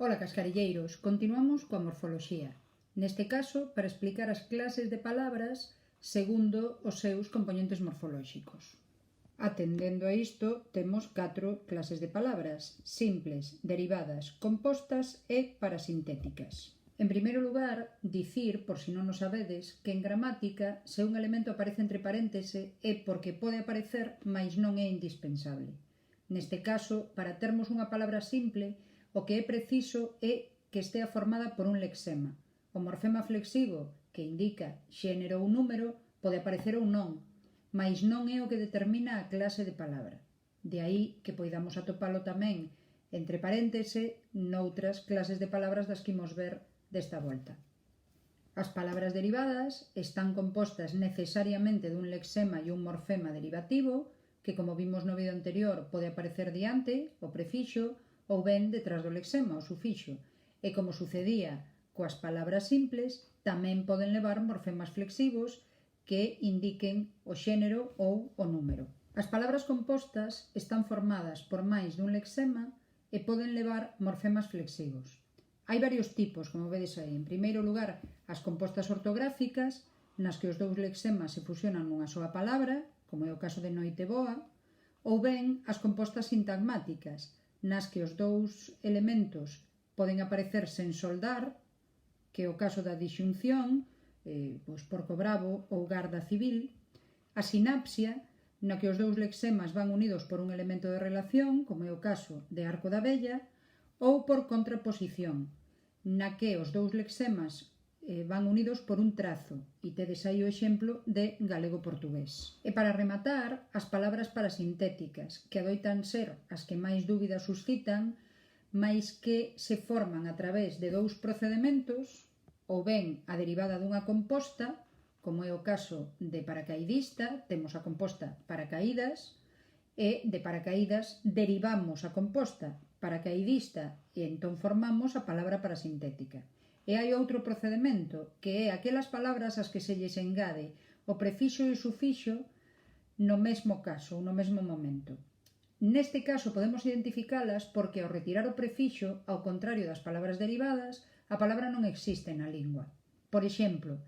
Ola, cascarilleiros, continuamos coa morfoloxía. Neste caso, para explicar as clases de palabras segundo os seus componentes morfolóxicos. Atendendo a isto, temos 4 clases de palabras: simples, derivadas, compostas e parasintéticas. En primeiro lugar, dicir, por si non o sabedes, que en gramática, se un elemento aparece entre paréntese, é porque pode aparecer, mais non é indispensable. Neste caso, para termos unha palabra simple, o que é preciso é que estea formada por un lexema. O morfema flexivo, que indica xénero ou número, pode aparecer ou non, mais non é o que determina a clase de palabra. De aí que poidamos atopalo tamén entre paréntese noutras clases de palabras das que imos ver desta volta. As palabras derivadas están compostas necesariamente dun lexema e un morfema derivativo que, como vimos no vídeo anterior, pode aparecer diante, o prefixo, ou ben detrás do lexema, o sufixo. E como sucedía coas palabras simples, tamén poden levar morfemas flexivos que indiquen o xénero ou o número. As palabras compostas están formadas por máis dun lexema e poden levar morfemas flexivos. Hai varios tipos, como vedes aí. En primeiro lugar, as compostas ortográficas, nas que os dous lexemas se fusionan nunha soa palabra, como é o caso de noite boa, ou ben as compostas sintagmáticas, nas que os dous elementos poden aparecer sen soldar, que é o caso da disxunción, porco bravo ou garda civil, a sinapsia, na que os dous lexemas van unidos por un elemento de relación, como é o caso de arco da vella, ou por contraposición, na que os dous lexemas van unidos por un trazo, e tedes aí o exemplo de galego-portugués. E para rematar, as palabras parasintéticas, que adoitan ser as que máis dúbidas suscitan, máis que se forman a través de dous procedementos, ou ben a derivada dunha composta, como é o caso de paracaidista, temos a composta paracaídas, e de paracaídas derivamos a composta paracaidista e entón formamos a palabra parasintética. E hai outro procedemento, que é aquelas palabras ás que se lles engade o prefixo e o sufixo no mesmo caso ou no mesmo momento. Neste caso podemos identificalas porque ao retirar o prefixo, ao contrario das palabras derivadas, a palabra non existe na lingua. Por exemplo,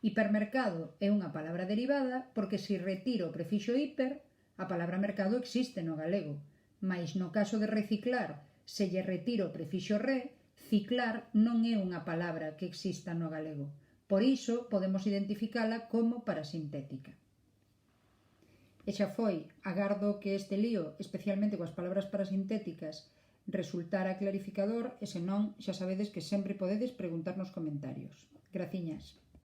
hipermercado é unha palabra derivada porque se retiro o prefixo hiper, a palabra mercado existe no galego, mais no caso de reciclar, se lle retiro o prefixo re, ciclar non é unha palabra que exista no galego. Por iso podemos identificala como parasintética. E xa foi, agardo que este lío, especialmente coas palabras parasintéticas, resultara clarificador e senón xa sabedes que sempre podedes preguntar nos comentarios. Graciñas.